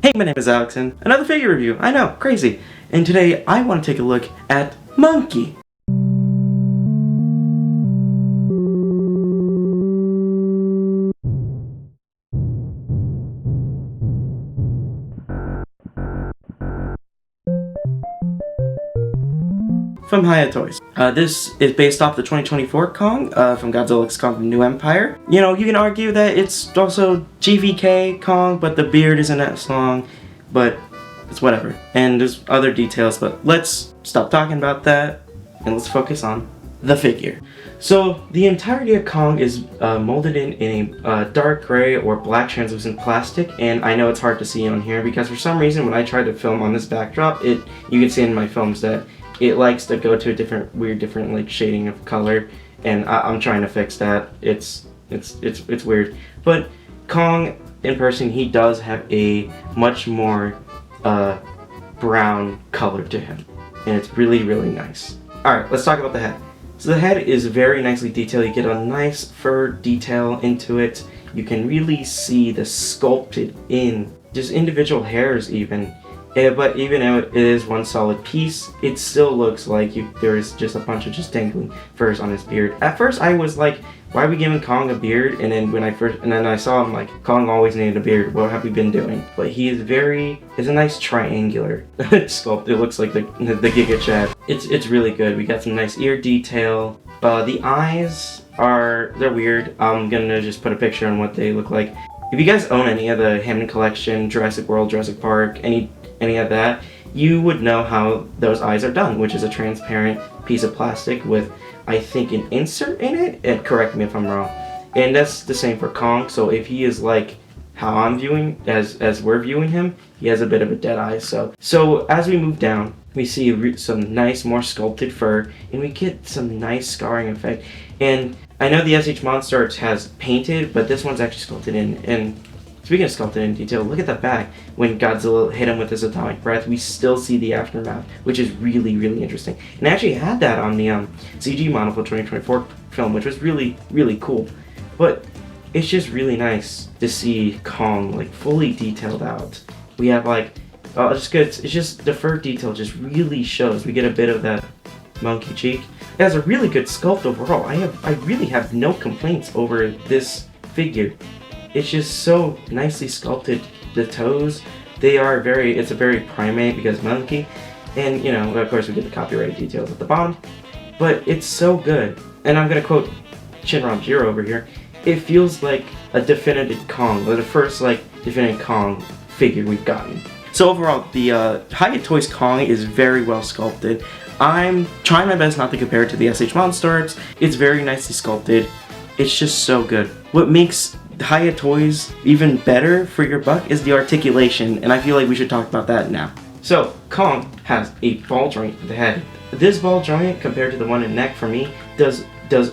Hey, my name is Alex and another figure review. I know, crazy. And today I want to take a look at Monkey. From Hiya Toys. This is based off the 2024 Kong from Godzilla x Kong from New Empire. You know, you can argue that it's also GVK Kong, but the beard isn't as long, but it's whatever. And there's other details, but let's stop talking about that and let's focus on the figure. So the entirety of Kong is molded in a dark gray or black translucent plastic, and I know it's hard to see on here because for some reason when I tried to film on this backdrop, you can see in my films that it likes to go to a different like shading of color, and I'm trying to fix that. It's weird. But Kong in person, he does have a much more brown color to him, and it's really nice. Alright, let's talk about the head. So the head is very nicely detailed. You get a nice fur detail into it. You can really see the sculpted in just individual hairs even. But even though it is one solid piece, it still looks like there's just a bunch of just dangling furs on his beard. At first I was like, why are we giving Kong a beard? And then then I saw him like, Kong always needed a beard, what have we been doing? But he is it's a nice triangular sculpt. It looks like the Giga Chad. It's really good. We got some nice ear detail. The eyes they're weird. I'm gonna just put a picture on what they look like. If you guys own any of the Hammond Collection, Jurassic World, Jurassic Park, any of that, you would know how those eyes are done, which is a transparent piece of plastic with, I think, an insert in it, and correct me if I'm wrong. And that's the same for Kong, so if he is like how I'm viewing, as we're viewing him, he has a bit of a dead eye. So as we move down, we see some nice, more sculpted fur, and we get some nice scarring effect. And I know the SH Monster has painted, but this one's actually sculpted in. And speaking of sculpted in detail, look at the back. When Godzilla hit him with his atomic breath, we still see the aftermath, which is really interesting. And I actually had that on the CG model for 2024 film, which was really cool. But it's just really nice to see Kong like fully detailed out. We have like, it's good. It's just the fur detail just really shows. We get a bit of that monkey cheek. It has a really good sculpt overall. I really have no complaints over this figure. It's just so nicely sculpted. The toes, it's a very primate because monkey. And, you know, of course we get the copyright details at the bottom. But it's so good. And I'm going to quote Shinron Jiro over here. It feels like a definitive Kong, or the first, like, definitive Kong figure we've gotten. So overall, the Hiya Toys Kong is very well sculpted. I'm trying my best not to compare it to the SH Monsters. It's very nicely sculpted. It's just so good. What makes Hiya Toys even better for your buck is the articulation, and I feel like we should talk about that now. So, Kong has a ball joint for the head. This ball joint, compared to the one in the neck for me, does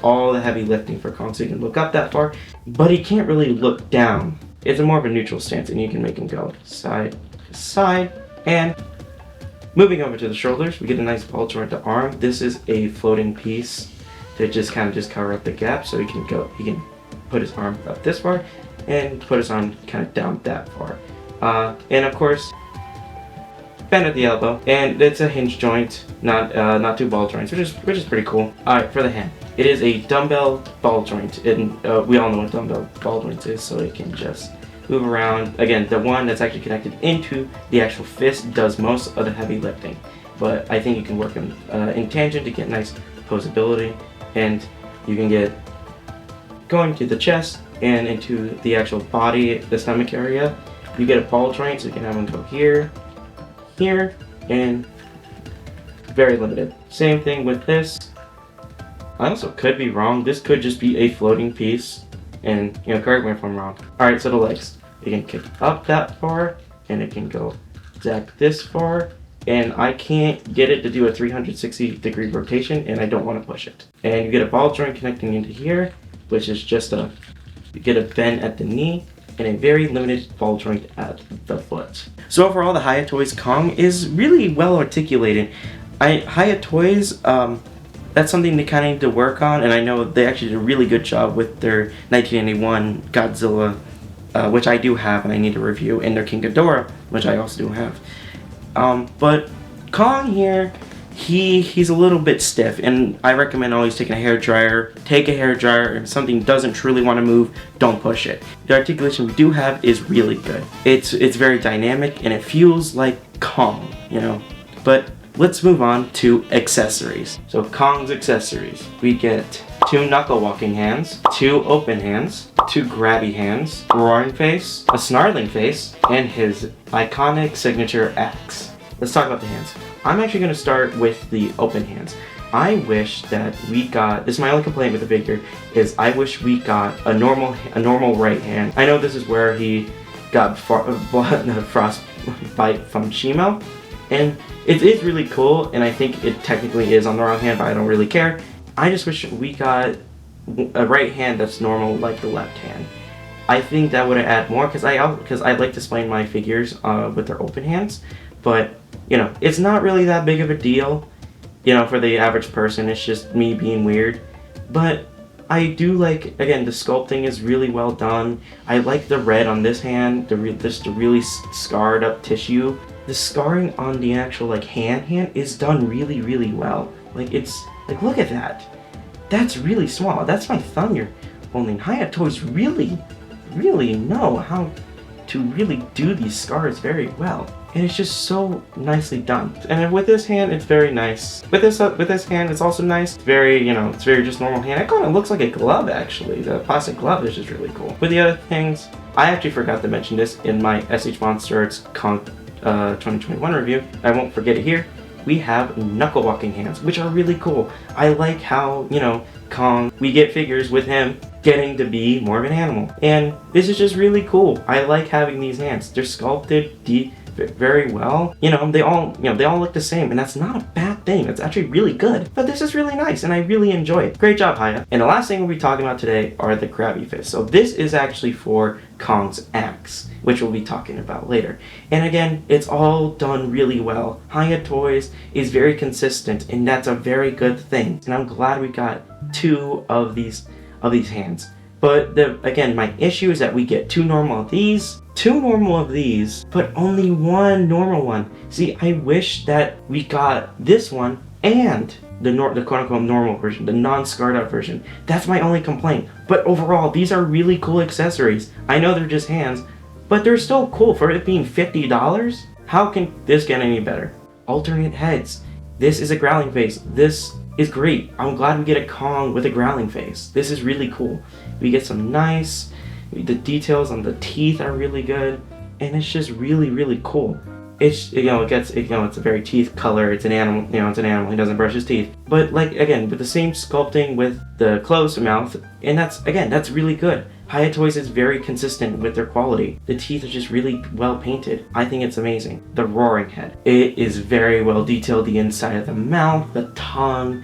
all the heavy lifting for Kong, so you can look up that far, but he can't really look down. It's more of a neutral stance, and you can make him go side to side. And moving over to the shoulders, we get a nice ball joint to arm. This is a floating piece to just cover up the gap, so he can put his arm up this far and put his arm kind of down that far. And of course, bend at the elbow, and it's a hinge joint, not two ball joints, which is pretty cool. All right, for the hand, it is a dumbbell ball joint, and we all know what dumbbell ball joint is, so it can just move around. Again, the one that's actually connected into the actual fist does most of the heavy lifting, but I think you can work in tangent to get nice posability, and you can get going to the chest and into the actual body, the stomach area. You get a ball joint, so you can have them go here, and very limited. Same thing with this. I also could be wrong. This could just be a floating piece, and you know, correct me if I'm wrong. All right, so the legs, it can kick up that far, and it can go back this far, and I can't get it to do a 360-degree rotation, and I don't want to push it. And you get a ball joint connecting into here, which is just you get a bend at the knee, and a very limited ball joint at the foot. So overall, the Hiya Toys Kong is really well articulated. Hiya Toys, that's something they kind of need to work on, and I know they actually did a really good job with their 1981 Godzilla which I do have and I need to review, and their King Ghidorah, which I also do have. But Kong here, he's a little bit stiff, and I recommend always taking a hairdryer. Take a hairdryer. If something doesn't truly want to move, don't push it. The articulation we do have is really good. It's very dynamic, and it feels like Kong, you know. But let's move on to accessories. So Kong's accessories. We get 2 knuckle walking hands, 2 open hands, 2 grabby hands, a roaring face, a snarling face, and his iconic signature axe. Let's talk about the hands. I'm actually going to start with the open hands. I wish that we got, this is my only complaint with the figure, is I wish we got a normal right hand. I know this is where he got frostbite from Shimo, and it is really cool, and I think it technically is on the wrong hand, but I don't really care. I just wish we got a right hand that's normal like the left hand. I think that would add more, because I like displaying my figures with their open hands, but you know, it's not really that big of a deal, you know, for the average person. It's just me being weird. But I do like, again, the sculpting is really well done. I like the red on this hand, the really scarred up tissue. The scarring on the actual like hand is done really well. Like, it's like, look at that. That's really small. That's my thumb you're holding. Hiya Toys really know how to really do these scars very well. And it's just so nicely done. And with this hand, it's very nice. With this hand, it's also nice. It's very, you know, it's very just normal hand. It kind of looks like a glove, actually. The plastic glove is just really cool. With the other things, I actually forgot to mention this in my SH Monster Arts Kong 2021 review. I won't forget it here. We have knuckle walking hands, which are really cool. I like how, you know, Kong, we get figures with him getting to be more of an animal. And this is just really cool. I like having these hands. They're sculpted very well. You know, they all look the same, and that's not a bad thing. It's actually really good. But this is really nice, and I really enjoy it. Great job, Hiya. And the last thing we'll be talking about today are the grabby fists. So this is actually for Kong's axe, which we'll be talking about later. And again, it's all done really well. Hiya Toys is very consistent, and that's a very good thing. And I'm glad we got 2 of these hands. But again, my issue is that we get 2 normal of these, 2 normal of these, but only 1 normal one. See, I wish that we got this one and the quote-unquote normal version, the non-scarred out version. That's my only complaint. But overall, these are really cool accessories. I know they're just hands, but they're still cool for it being $50. How can this get any better? Alternate heads. This is a growling face. This is great. I'm glad we get a Kong with a growling face. This is really cool. We get some nice, the details on the teeth are really good, and it's just really cool. It's, you know, it's a very teeth color. It's an animal, you know, it's an animal. He doesn't brush his teeth. But like, again, with the same sculpting with the closed mouth, and that's really good. Hiya Toys is very consistent with their quality. The teeth are just really well painted. I think it's amazing. The roaring head. It is very well detailed. The inside of the mouth, the tongue,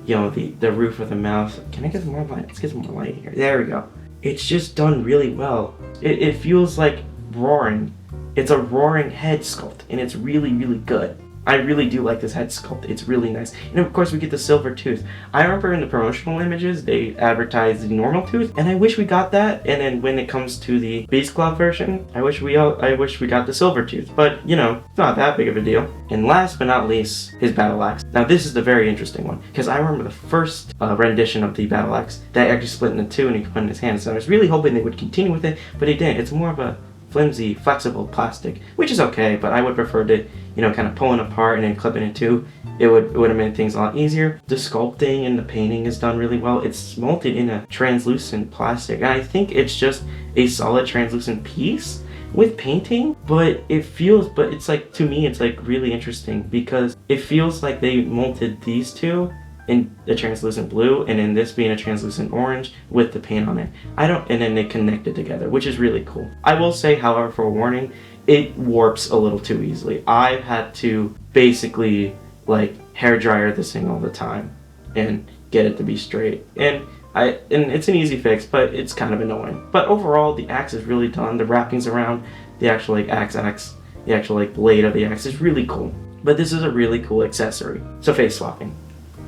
you know, the roof of the mouth. Can I get some more light? Let's get some more light here. There we go. It's just done really well. It feels like roaring. It's a roaring head sculpt, and it's really good. I really do like this head sculpt. It's really nice. And of course we get the silver tooth. I remember in the promotional images they advertised the normal tooth, and I wish we got that. And then when it comes to the Beast Club version, I wish we got the silver tooth. But you know, it's not that big of a deal. And last but not least, his battle axe. Now this is the very interesting one, because I remember the first rendition of the battle axe that actually split into 2 and he could put in his hand. So I was really hoping they would continue with it, but they didn't. It's more of a flimsy, flexible plastic, which is okay, but I would prefer to, you know, kind of pulling apart and then clipping it too. It would have made things a lot easier. The sculpting and the painting is done really well. It's molded in a translucent plastic, and I think it's just a solid translucent piece with painting, but it's like, to me, it's like really interesting because it feels like they molded these two in the translucent blue, and in this being a translucent orange with the paint on it. And then they connected together, which is really cool. I will say, however, for a warning, it warps a little too easily. I've had to basically like hair dryer this thing all the time and get it to be straight. And it's an easy fix, but it's kind of annoying. But overall, the axe is really done. The wrappings around the actual like axe, the actual like blade of the axe is really cool. But this is a really cool accessory. So face swapping.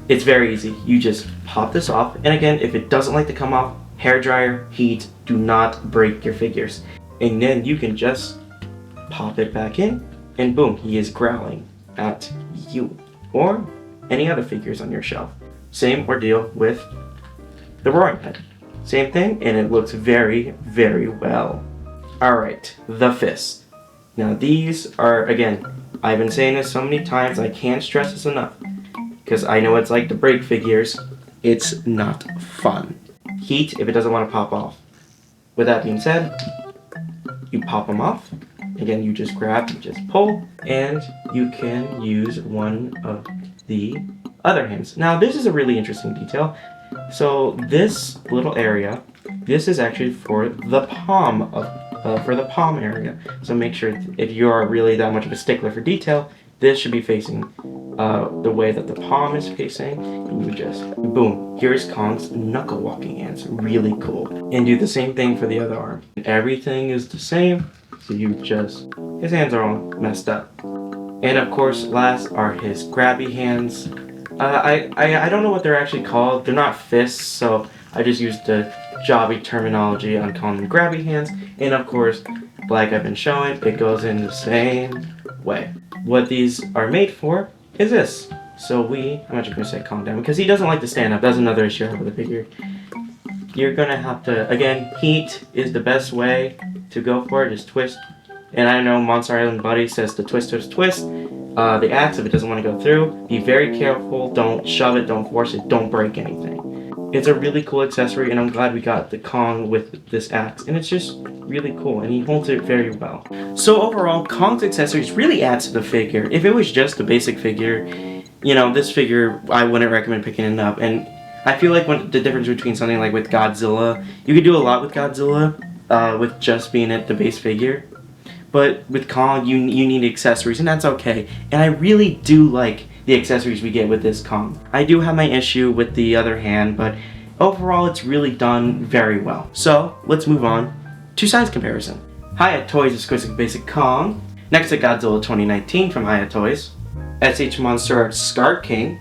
It's very easy. You just pop this off, and again, if it doesn't like to come off, hair dryer, heat, do not break your figures. And then you can just pop it back in, and boom, he is growling at you or any other figures on your shelf. Same ordeal with the roaring head. Same thing, and it looks very, very well. Alright, the fist. Now these are, again, I've been saying this so many times, I can't stress this enough. Because I know it's like to break figures. It's not fun. Heat if it doesn't want to pop off. With that being said, you pop them off. Again, you just grab, you just pull, and you can use one of the other hands. Now this is a really interesting detail. So this little area, this is actually for the palm area. So make sure if you are really that much of a stickler for detail, this should be facing the way that the palm is facing. And you just, boom, here's Kong's knuckle walking hands. Really cool. And do the same thing for the other arm. Everything is the same. So you just, his hands are all messed up. And of course, last are his grabby hands. I don't know what they're actually called. They're not fists, so I just used the jobby terminology on calling them grabby hands. And of course, like I've been showing, it goes in the same way. What these are made for is this. So I'm not just gonna say calm down because he doesn't like to stand up. That's another issue I have with the figure. You're gonna have to, again, heat is the best way to go for it, just twist. And I know Monster Island Buddy says to twist, twist, twist. The axe, if it doesn't want to go through, be very careful. Don't shove it, don't force it, don't break anything. It's a really cool accessory, and I'm glad we got the Kong with this axe. And it's just really cool, and he holds it very well. So overall, Kong's accessories really adds to the figure. If it was just a basic figure, you know, this figure, I wouldn't recommend picking it up. And I feel like the difference between something like with Godzilla, you could do a lot with Godzilla with just being the base figure. But with Kong, you need accessories, and that's okay. And I really do like the accessories we get with this Kong. I do have my issue with the other hand, but overall it's really done very well. So let's move on to size comparison. Hiya Toys Exquisite Basic Kong. Next to Godzilla 2019 from Hiya Toys. SH Monster Arts Scar King.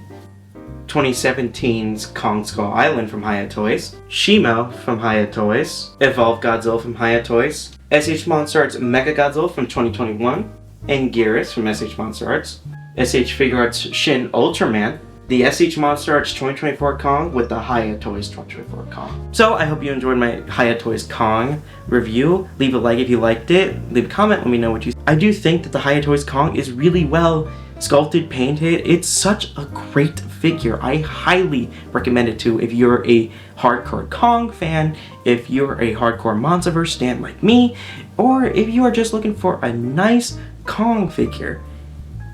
2017's Kong Skull Island from Hiya Toys. Shimo from Hiya Toys. Evolved Godzilla from Hiya Toys. SH Monster Arts Mega Godzilla from 2021. Anguirus from SH Monster Arts. SH Figure Arts Shin Ultraman. The SH Monster Arts 2024 Kong with the Hiya Toys 2024 Kong. So I hope you enjoyed my Hiya Toys Kong review. Leave a like if you liked it. Leave a comment, let me know what you think. I do think that the Hiya Toys Kong is really well sculpted, painted. It's such a great figure. I highly recommend it to if you're a hardcore Kong fan, if you're a hardcore Monsterverse stan like me, or if you are just looking for a nice Kong figure.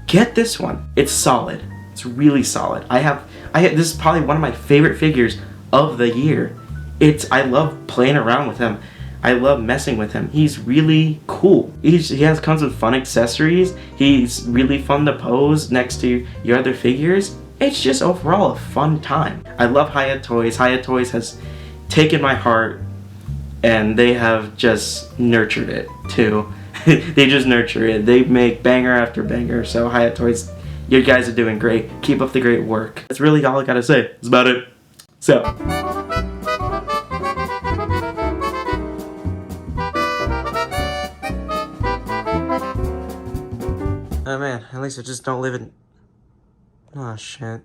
Get this one. It's solid. It's really solid. This is probably one of my favorite figures of the year. I love playing around with him. I love messing with him. He's really cool. He comes with fun accessories. He's really fun to pose next to your other figures. It's just overall a fun time. I love Hiya Toys. Hiya Toys has taken my heart, and they have just nurtured it too. They just nurture it. They make banger after banger. So Hiya Toys, you guys are doing great. Keep up the great work. That's really all I gotta say. That's about it. So. Oh man, at least I just don't live in... Oh shit.